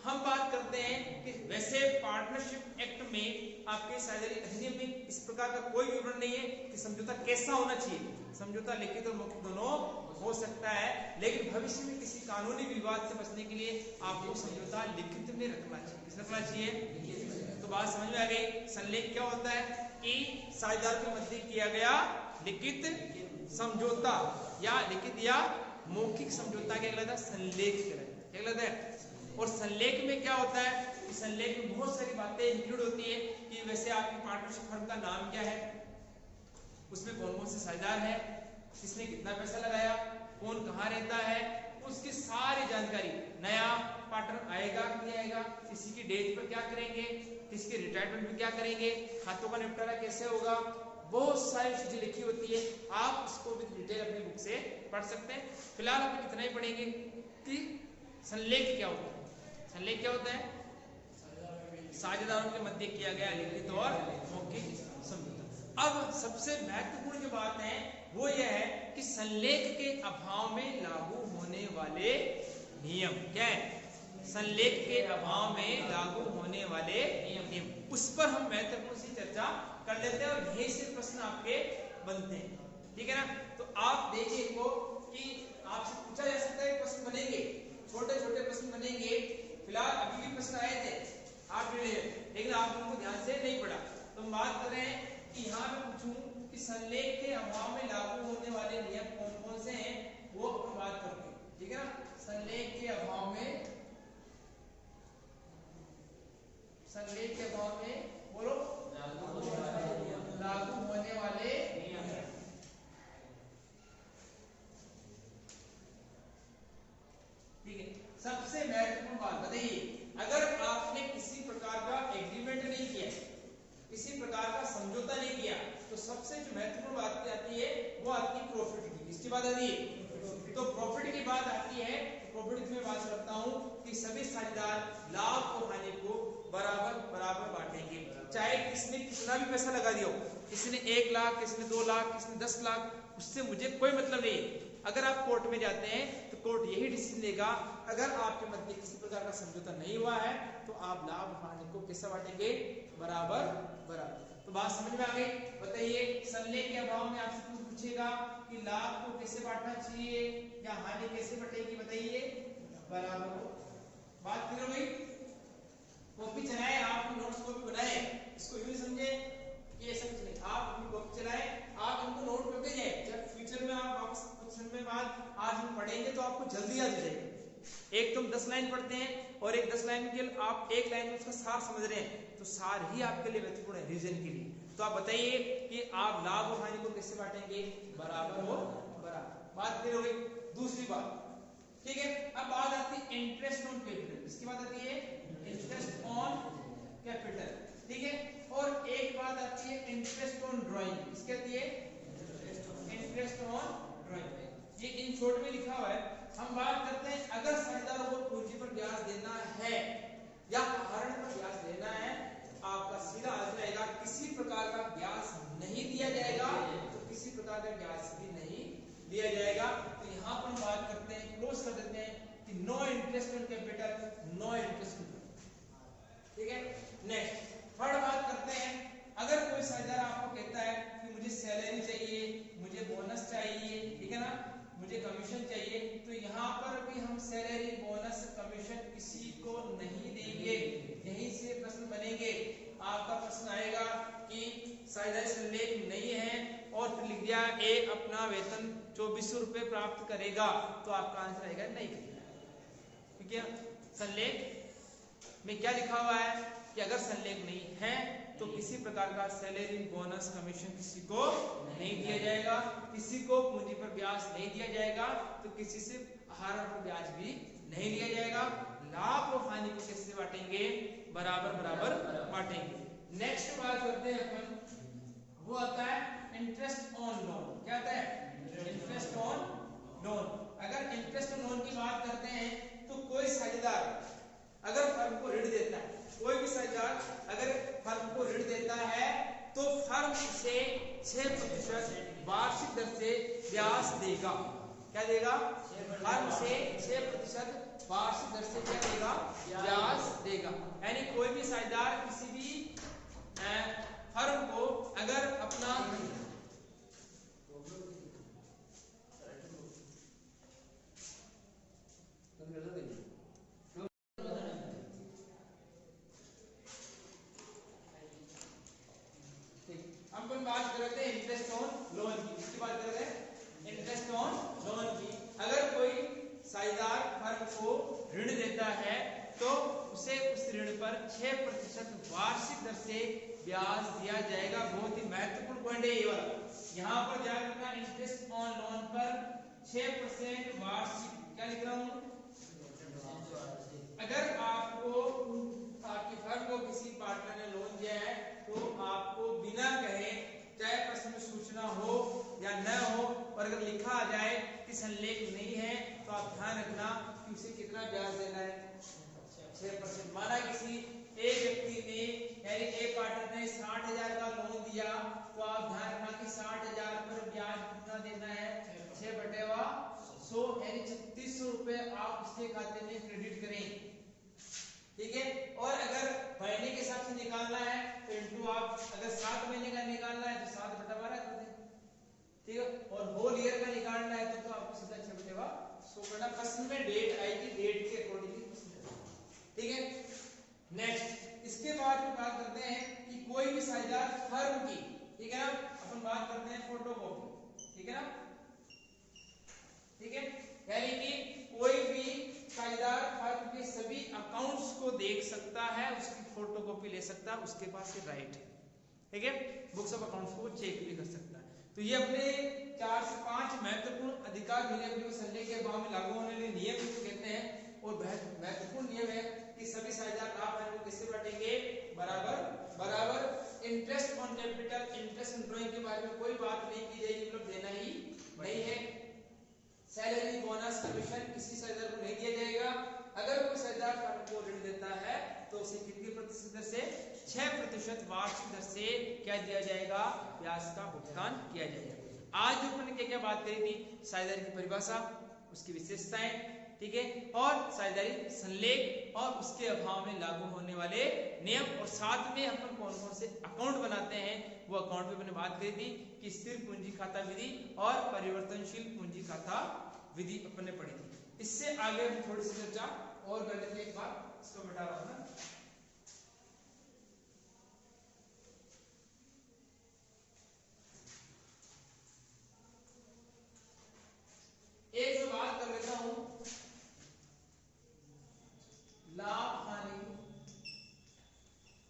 हम बात करते हैं कि वैसे पार्टनरशिप एक्ट में आपके साझेदारी अधिनियम में इस प्रकार का कोई विवरण नहीं है कि समझौता कैसा होना चाहिए। समझौता लिखित और मौखिक दोनों हो सकता है, लेकिन भविष्य में किसी कानूनी विवाद से बचने के लिए आपको समझौता लिखित में रखना चाहिए। किस रखना चाहिए? तो बात समझ में आ गई। संलेख क्या होता है कि साझेदार के मध्य किया गया लिखित समझौता या लिखित या मौखिक समझौता क्या कहलाता है? संलेख कहलाता है। क्या कहलाता है? और संलेख में क्या होता है कि संलेख में बहुत सारी बातें इंक्लूड होती है कि वैसे आपकी पार्टनरशिप फर्म का नाम क्या है, उसमें कौन कौन से साझेदार है, किसने कितना पैसा लगाया, कौन कहाँ रहता है, उसकी सारी जानकारी। नया पार्टनर आएगा कि नहीं आएगा, किसी की डेथ पर क्या करेंगे, किसके रिटायरमेंट में क्या करेंगे, खातों का निपटारा कैसे होगा, बहुत सारी चीजें लिखी होती है। आप इसको भी डिटेल अपनी बुक से पढ़ सकते हैं। फिलहाल आप इतना ही पढ़ेंगे कि संलेख क्या होता है। संलेख क्या होता है? साझेदारों के मध्य किया गया लिखित और मौखिक समझौता। अब सबसे महत्वपूर्ण जो बात है वो यह है कि संलेख के अभाव में लागू होने वाले नियम। क्या है? संलेख के अभाव में लागू होने वाले नियम, उस पर हम महत्वपूर्ण सी चर्चा कर लेते हैं और यही से प्रश्न आपके बनते हैं। ठीक है ना? तो आप देखिए इनको कि आपसे पूछा जा सकता है, प्रश्न बनेंगे, छोटे छोटे प्रश्न बनेंगे। फिलहाल अभी भी प्रश्न आए थे आप लेकिन आप उनको ध्यान से नहीं पढ़ा। तो हम बात कर रहे हैं कि यहाँ मैं पूछूं कि संलेख के अभाव में लागू होने वाले नियम कौन कौन से हैं, वो अपन बात करते हैं। ठीक है ना? संलेख के अभाव में, संलेख के अभाव में बोलो लागू होने वाले नियम। ठीक है, सबसे महत्वपूर्ण बात बताइए, अगर आपने किसी प्रकार का एग्रीमेंट नहीं किया, किसी प्रकार का समझौता नहीं किया, तो सबसे जो महत्वपूर्ण बात आती है वो आती है प्रॉफिट की। किसकी बात आती है? तो प्रॉफिट की बात आती है। प्रॉफिट की मैं बात करता हूं कि सभी साझेदार लाभ और हानि को बराबर बराबर बांटेंगे, चाहे किसने कितना भी पैसा लगा दिया हो, किसी ने 1 लाख, किसी ने 2 लाख, किसी ने 10 लाख, उससे मुझे कोई मतलब नहीं है। अगर आप कोर्ट में जाते हैं तो कोर्ट यही डिसीजन लेगा, अगर आपके मध्य किसी प्रकार का समझौता नहीं हुआ है तो आप लाभ हानि को कैसे बांटेंगे? बराबर बराबर। तो बात समझ में आ गई? बताइए, संलेख के अभाव में आपसे पूछेगा कि लाभ को कैसे बांटना चाहिए या हानि कैसे बटेगी, बताइए। बराबर। बात क्लियर हुई? कॉपी चलाए, आप नोट्स कॉपी बनाए, इसको यूं समझे कि ऐसा कुछ नहीं, आप अपनी कॉपी चलाए, आप इनको नोट करते जाए, जब फ्यूचर में आप वापस कुछ समय बाद आज हम पढ़ेंगे तो आपको जल्दी याद हो जाएगा। एक तुम 10 लाइन पढ़ते हैं और एक 10 लाइन के आप 1 लाइन में उसका सार समझ रहे हैं, तो सार ही आपके लिए महत्वपूर्ण है रिवीजन के लिए। तो आप बताइए कि आप लाभ और हानि को कैसे बांटेंगे? बराबर और बराबर। बात क्लियर हो गई? दूसरी बात, ठीक है, अब बात आती है इंटरेस्ट ऑन कैपिटल। इसकी बात आती है इंटरेस्ट ऑन कैपिटल। ठीक है, और एक बात आती है इंटरेस्ट ऑन ड्राइंग। इसकी आती है इंटरेस्ट ऑन ड्राइंग। ये इन शॉर्ट में लिखा हुआ है। हम बात करते हैं, अगर साझेदारों को पूंजी पर ब्याज देना है या हरण पर ब्याज देना है, आपका सीधा आंसर आएगा किसी प्रकार का ब्याज नहीं दिया जाएगा, तो किसी प्रकार का ब्याज भी नहीं दिया जाएगा। तो यहाँ पर हम बात करते हैं, क्लोज कर देते हैं कि no interest on capital, no interest on. ठीक है, नेक्स्ट थर्ड बात करते हैं, अगर कोई साझेदार आपको कहता है कि मुझे सैलरी चाहिए, मुझे बोनस चाहिए, ठीक है ना, मुझे कमीशन चाहिए, तो यहाँ पर भी हम सैलरी, बोनस, कमीशन किसी को नहीं देंगे। यहीं से प्रश्न बनेंगे। आपका प्रश्न आएगा कि साझेदारी संलेख नहीं है और फिर लिख दिया ए अपना वेतन 2400 रुपए प्राप्त करेगा, तो आपका आंसर आएगा नहीं। ठीक है, संलेख में क्या लिखा हुआ है कि अगर संलेख नहीं है तो किसी प्रकार का सैलरी, बोनस, कमीशन किसी को नहीं दिया जाएगा, किसी को पूंजी पर ब्याज नहीं दिया जाएगा, तो किसी से हरण पर ब्याज भी नहीं लिया जाएगा। लाभ और हानि को कैसे बांटेंगे? बराबर बराबर बांटेंगे। नेक्स्ट बात करते हैं अपन, वो आता है इंटरेस्ट ऑन लोन। क्या आता है? Interest on loan. अगर इंटरेस्ट ऑन लोन की बात करते हैं तो कोई साझेदार अगर फर्म को ऋण देता है, कोई भी साझेदार अगर फर्म को ऋण देता है तो फर्म से 6% वार्षिक दर से ब्याज देगा। क्या देगा? फर्म से 6% वार्षिक दर से क्या देगा? ब्याज देगा। यानी कोई भी साझेदार किसी भी फर्म को अगर अपना अपन बात कर रहे थे इंटरेस्ट ऑन लोन की। किसकी बात कर रहे हैं? इंटरेस्ट ऑन लोन की। अगर कोई साझेदार फर्म को ऋण देता है तो उसे उस ऋण पर 6% वार्षिक दर से ब्याज दिया जाएगा। बहुत ही महत्वपूर्ण पॉइंट है ये वाला। यहाँ पर ध्यान रखना, इंटरेस्ट ऑन लोन पर 6% वार्षिक। क्या लिख रहा हूँ? अगर आपको आपकी फर्म को किसी पार्टनर ने लोन दिया है तो आपको बिना कहे, चाहे प्रश्न में सूचना हो या न हो, और अगर लिखा आ जाए कि संलेख नहीं है तो आप ध्यान रखना कि उसे कितना ब्याज देना है? 6%। माना किसी एक व्यक्ति ने यानी एक पार्टनर ने 60,000 का लोन दिया, तो आप ध्यान रखना कि 60,000 पर ब्याज कितना देना है, 6/100 यानी 3600 रुपए आप उसके खाते में क्रेडिट करें। ठीक है, और अगर महीने के हिसाब से निकालना है तो इंटू आप अगर 7 महीने का निकालना है तो 7/12 कर दें। ठीक है, और होल ईयर का निकालना है तो आपको सीधा 6/100 करना। प्रश्न में डेट आएगी, डेट के अकॉर्डिंगली प्रश्न। ठीक है, नेक्स्ट इसके बाद बात करते हैं कि कोई भी साझेदार फर्म की, ठीक है ना, अपन बात करते हैं फोटोकॉपी। ठीक है ना, ठीक है, यानी कि कोई भी साझेदार फर्म के सभी अकाउंट्स को देख सकता है, उसकी फोटोकॉपी ले सकता है, उसके पास ये राइट है। ठीक है, बुक्स ऑफ अकाउंट्स को चेक भी कर सकता है। तो ये अपने 4 से 5 महत्वपूर्ण अधिकार मिले अपने को संलग्न के अभाव में लागू होने वाले नियम को कहते हैं। और महत्वपूर्ण नियम है कि सभी साझेदार लाभ हानि को कैसे बांटेंगे, बराबर बराबर। Interest on capital, interest on drawing के बारे में कोई बात नहीं की जाएगी, मतलब देना ही नहीं है। सैलरी, बोनस, कमीशन किसी साझेदार को नहीं दिया जाएगा। अगर कोई साझेदार फर्म को ऋण देता है तो उसे कितनी प्रतिशत दर से, 6% वार्षिक दर से क्या दिया जाएगा, ब्याज का भुगतान किया जाएगा। आज जो अपन ने क्या बात करी थी, साझेदारी की परिभाषा, उसकी विशेषताएं, ठीक है, और साझेदारी संलेख और उसके अभाव में लागू होने वाले नियम, और साथ में अपन कौन कौन से अकाउंट बनाते हैं वो अकाउंट पे मैंने बात करी थी कि स्थिर पूंजी खाता विधि और परिवर्तनशील पूंजी खाता विधि अपन ने पढ़ी थी। इससे आगे हम थोड़ी सी चर्चा और कर लेते हैं। एक बार इसको बैठा रहा हूं ना, एक जो बात कर लेता हूं, लाभ हानि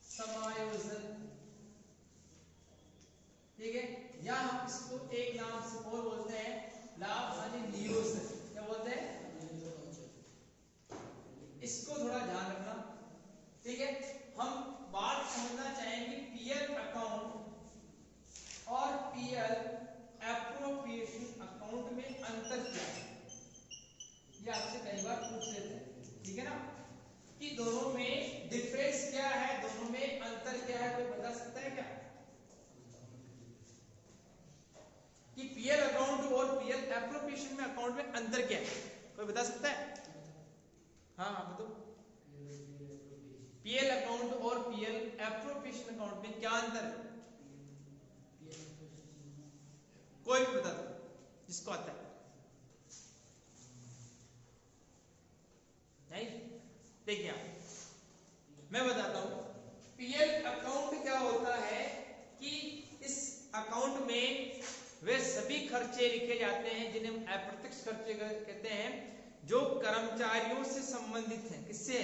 समायोजन। ठीक है, या हम इसको एक नाम से और बोलते हैं लाभ हानि नियोजन। क्या बोलते हैं, इसको थोड़ा ध्यान रखना। ठीक है, हम बात समझना चाहेंगे पीएल अकाउंट और पीएल एप्रोप्रिएशन अकाउंट में अंतर क्या है, ये आपसे कई बार पूछ लेते हैं। ठीक है ना, कि दोनों में डिफरेंस क्या है, दोनों में अंतर क्या है, कोई बता सकता है क्या, कि पीएल अकाउंट और पीएल एप्रोप्रिएशन में अकाउंट में अंतर क्या है, कोई बता सकता है? हाँ हाँ बताओ, पीएल अकाउंट और पीएल एप्रोप्रिएशन अकाउंट में क्या अंतर है, कोई भी बता दो जिसको आता है। नहीं, देखिए मैं बताता हूं, पीएल अकाउंट क्या होता है कि इस अकाउंट में वे सभी खर्चे लिखे जाते हैं जिन्हें हम अप्रत्यक्ष खर्चे कहते हैं, जो कर्मचारियों से संबंधित हैं। किससे?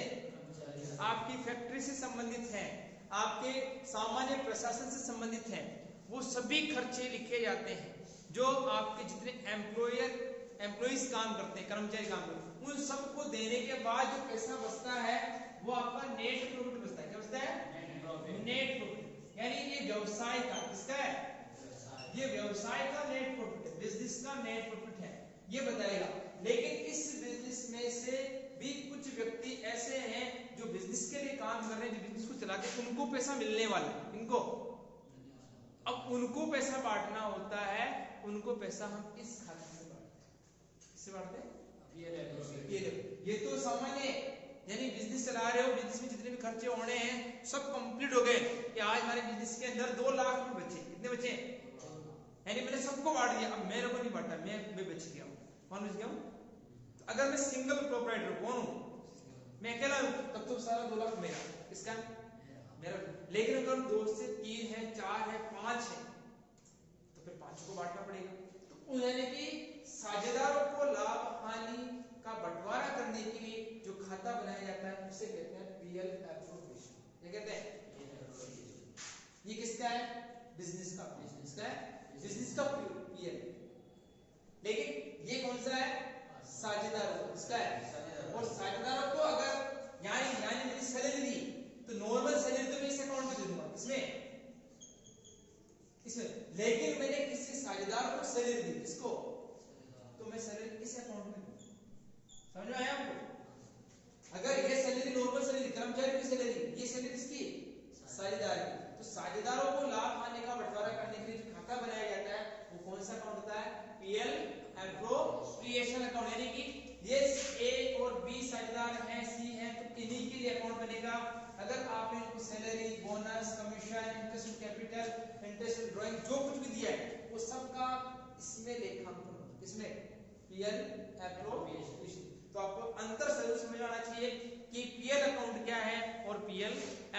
आपकी फैक्ट्री से संबंधित हैं, आपके सामान्य प्रशासन से संबंधित हैं। वो सभी खर्चे लिखे जाते हैं जो आपके जितने एम्प्लॉइज काम करते हैं, कर्मचारी काम करते हैं, उन सबको देने के बाद जो पैसा बचता है वो आपका नेट प्रॉफिट बचता है। क्या बचता है? Net profit. यानी ये व्यवसाय का, किसका है? ये व्यवसाय का नेट प्रॉफिट है, बिजनेस का नेट प्रॉफिट है, ये बताएगा। लेकिन इस बिजनेस में से भी कुछ व्यक्ति ऐसे हैं जो बिजनेस के लिए काम कर रहे हैं, जो बिजनेस को चलाते हैं, उनको पैसा मिलने वाला है। इनको अब उनको पैसा बांटना होता है, उनको पैसा हम इस खाते से बांटते हैं। किससे बांटते हैं? ये तो सामान्य, यानी बिजनेस चला रहे हो, बिजनेस में जितने भी खर्चे होने हैं सब कंप्लीट हो गए कि आज हमारे बिजनेस के अंदर 2 लाख रुपए बचे। कितने बचे? यानी मैंने सबको बांट दिया, अब मेरे को नहीं बांटा, मैं बच गया हूँ। कौन बच गया हूँ? तो अगर मैं सिंगल प्रोप्राइटर कौन हूँ, मैं अकेला हूँ, तब तो सारा 2 लाख मेरा, किसका? मेरा। लेकिन अगर हम 2 से 3 है, 4 है, 5 है, तो फिर 5 को बांटना पड़ेगा। तो यानी कि साझेदारों को लाभ हानि का बंटवारा करने के लिए जो खाता बनाया जाता है उसे कहते हैं पीएल एप्रोप्रिएशन। क्या कहते हैं? ये किसका है? बिजनेस का। बिजनेस का है, बिजनेस का पीएल। लेकिन ये कौन सा है? साझेदारों का। किसका है? और साझेदारों को अगर यानी मेरी सैलरी दी तो नॉर्मल सैलरी तो मैं इस अकाउंट में दे दूंगा। इसमें लेकिन मैंने किसी साझेदार को सैलरी दी, किसको? तो मैं सैलरी इस अकाउंट में दूंगा। समझ में आया आपको? अगर ये सैलरी नॉर्मल सैलरी कर्मचारी की सैलरी, ये सैलरी किसकी? साझेदार की। तो साझेदारों को लाभ हानि का बंटवारा करने के लिए जो खाता बनाया जाता है वो कौन सा अकाउंट होता है? PL appropriation account. यानी कि ये ए और बी साझेदार हैं, सी हैं, तो इन्हीं के लिए अकाउंट बनेगा। अगर आपने इनको salary, bonus, commission, interest on capital, interest on drawing जो कुछ भी दिया है वो सबका इसमें लेखांकन होगा। इसमें पीएल एप्रोप्रिएशन। तो आपको अंतर जरूर समझ आना चाहिए कि पीएल अकाउंट क्या है और पीएल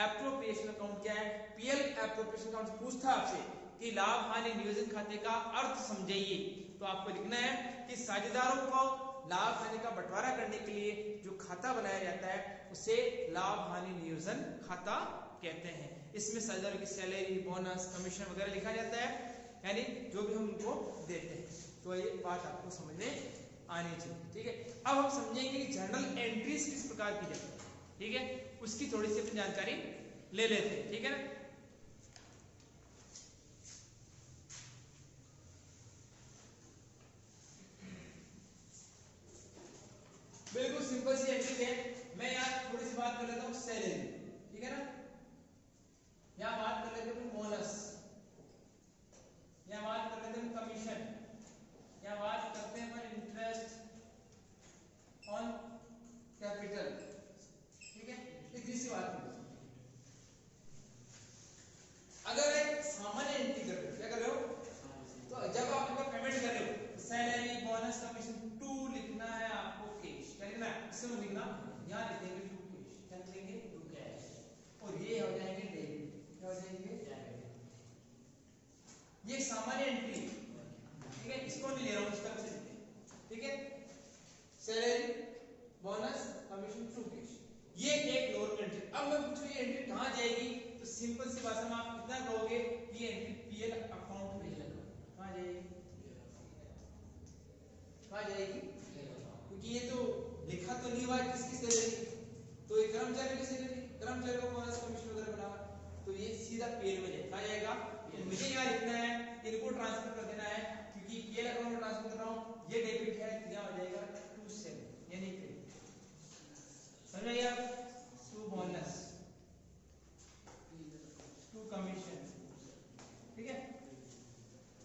एप्रोप्रिएशन अकाउंट क्या है। पीएल एप्रोप्रिएशन अकाउंट पूछता आपसे कि लाभ हानि नियोजन खाते का अर्थ समझाइए, तो आपको लिखना है कि साझेदारों को लाभ हानि का बंटवारा करने के लिए जो खाता बनाया जाता है उसे लाभ हानि नियोजन खाता कहते हैं। इसमें साझेदारों की सैलरी, बोनस, कमीशन वगैरह लिखा जाता है, यानी जो भी हम उनको देते हैं। तो ये बात आपको समझ में आनी चाहिए, ठीक है। अब हम समझेंगे कि जर्नल एंट्रीज किस प्रकार की जाती है, ठीक है, उसकी थोड़ी सी अपनी जानकारी ले लेते हैं, ठीक है ना। बिल्कुल सिंपल सी एंट्री है। मैं यहाँ थोड़ी सी बात कर लेता हूँ सैलरी, ठीक है ना। यहाँ बात कर लेते हैं बोनस, यहाँ बात कर लेते हैं कमीशन, यहाँ बात करते हैं इंटरेस्ट ऑन कैपिटल, ठीक है। इतनी सी बात है। अगर एक सामान्य एंट्री कर रहे हो, क्या कर रहे हो? तो जब आप इनका पेमेंट कर रहे हो, सैलरी, बोनस, कमीशन, टू लिखना है आपको कैश। क्या लिखना है? इसमें लिखना, यहाँ लिख देंगे टू कैश। क्या लिखेंगे? To cash. और ये हो जाएंगे डेबिट। क्या हो जाएंगे? ये सामान्य एंट्री, ठीक है, इसको नहीं ले रहा हूँ, इसका से लिखते हैं, ठीक है। Salary, bonus, commission, to cash, ये एक नॉर्मल एंट्री। अब मैं पूछूं ये एंट्री कहाँ जाएगी, तो सिंपल सी भाषा में आप कितना कहोगे, ये एंट्री पीएल अकाउंट में जाएगी। कहाँ जाएगी? कहाँ जाएगी? क्योंकि ये तो लिखा तो नहीं हुआ किसकी सैलरी, तो ये कर्मचारी की सैलरी, कर्मचारी को बोनस, कमीशन वगैरह बना, तो ये सीधा पीएल में जाएगा। कहाँ जाएगा? तो मुझे यहाँ लिखना है, इनको ट्रांसफर कर देना है, क्योंकि पीएल अकाउंट में ट्रांसफर कर रहा हूँ, ये डेबिट है, तो यहाँ हो जाएगा टू सेल, यानी क्रेडिट। समझ में आया? टू बोनस, टू कमीशन, ठीक है,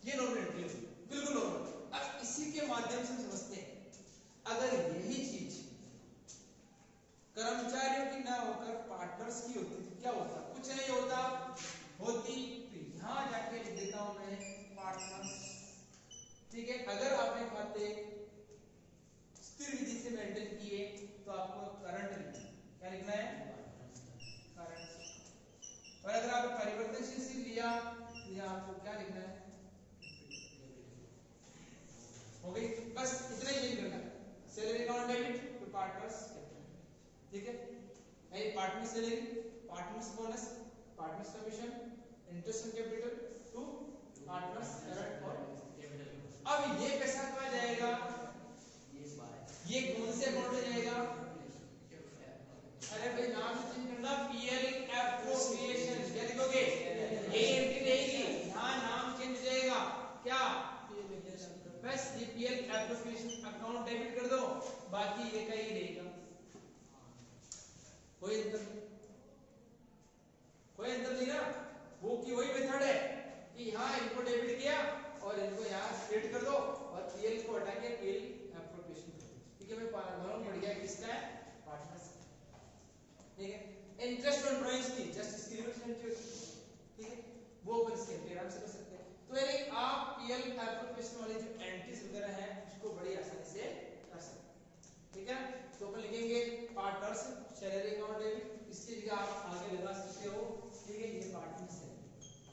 ये नॉर्मल एंट्री है, बिल्कुल नॉर्मल। अब इसी के माध्यम से हम समझते हैं, अगर यही चीज कर्मचारियों की ना होकर पार्टनर्स की होती तो क्या होता? कुछ नहीं होता, होती तो यहां जाके लिख देता हूं मैं पार्टनर्स, ठीक है। अगर आपने खाते स्थिर विधि से मेंटेन किए तो आपको करंट लिखना है। क्या लिखना है? करंट। और अगर आप परिवर्तनशील से लिया तो यहाँ आपको क्या लिखना है? हो गई, बस इतना ही चेंज करना है। Salary account debit to partners, ठीक है। यानी partner salary, partners bonus, partners commission, interest on capital to partners current और कैपिटल। अब ये पैसा कहाँ जाएगा? ये कौन से अकाउंट में जाएगा? अरे भाई नाम से चेंज करना, पीएल एप्रोप्रिएशन। क्या लिखोगे? ये एंट्री रहेगी, यहाँ नाम चेंज हो जाएगा, क्या? बस ये पीएल एप्रोप्रिएशन अकाउंट डेबिट कर दो, बाकी ये का ही रहेगा। कोई अंतर नहीं, कोई अंतर नहीं ना, वो की वही मेथड है कि यहाँ इनको डेबिट किया और इनको यहाँ क्रेडिट कर दो और पीएल को हटा के पीएल एप्रोप्रिएशन कर दो, ठीक है। मैं मालूम पड़ गया किसका है? पार्टनर्स, ठीक है। इंटरेस्ट ऑन ड्राइंग्स की जस्ट इसकी रिप्रेजेंटेटिव, ठीक है, वो अपन इसके आराम से कर सकते हैं। तो यानी आप पीएल एप्रोप्रिएशन वाली जो एंट्रीज वगैरह है उसको बड़ी आसानी से कर सकते हैं, ठीक है। तो अपन लिखेंगे पार्टनर्स सैलरी अकाउंट डेबिट, इसकी जगह आप आगे लगा सकते हो, ठीक है। ये पार्टनर्स है,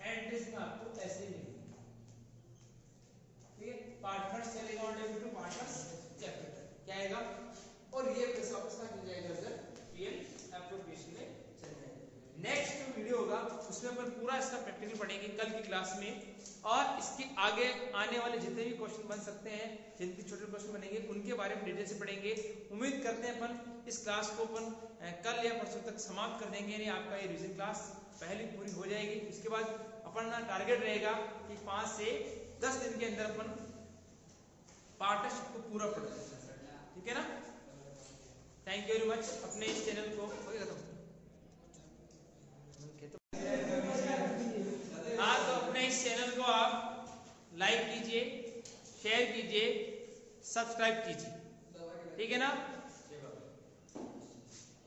एंट्रीज में आपको ऐसे ही लिखना, ठीक है। Partners salary account debit to partners capital, क्या आएगा? और ये पैसा वापस कहाँ चल जाएगा? इधर पीएल एप्रोप्रिएशन में चल जाएगा। नेक्स्ट जो वीडियो होगा उसमें अपन पूरा इसका प्रैक्टिकल पढ़ेंगे कल की क्लास में, और इसके आगे आने वाले जितने भी क्वेश्चन बन सकते हैं, जितने छोटे क्वेश्चन बनेंगे उनके बारे में डिटेल से पढ़ेंगे। उम्मीद करते हैं अपन इस क्लास को अपन कल या परसों तक समाप्त कर देंगे, यानी आपका ये रिवीजन क्लास पहली पूरी हो जाएगी। उसके बाद अपना टारगेट रहेगा कि 5 से 10 दिन के अंदर अपन पार्टनरशिप को पूरा पढ़ लेंगे, ठीक है ना। Thank you very much. अपने इस चैनल को हाँ, तो अपने इस चैनल को आप लाइक कीजिए, शेयर कीजिए, सब्सक्राइब कीजिए, ठीक है ना।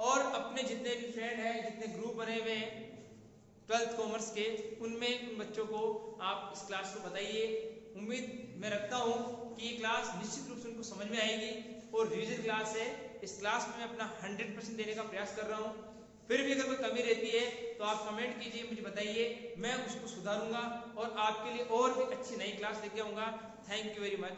और अपने जितने भी फ्रेंड हैं, जितने ग्रुप बने हुए हैं 12th कॉमर्स के, उनमें उन बच्चों को आप इस क्लास को बताइए। उम्मीद मैं रखता हूँ कि ये क्लास निश्चित रूप से उनको समझ में आएगी और रिवीजन क्लास है। इस क्लास में मैं अपना 100% देने का प्रयास कर रहा हूँ। फिर भी अगर कोई कमी रहती है तो आप कमेंट कीजिए, मुझे बताइए, मैं उसको सुधारूंगा और आपके लिए और भी अच्छी नई क्लास लेके आऊँगा। Thank you very much.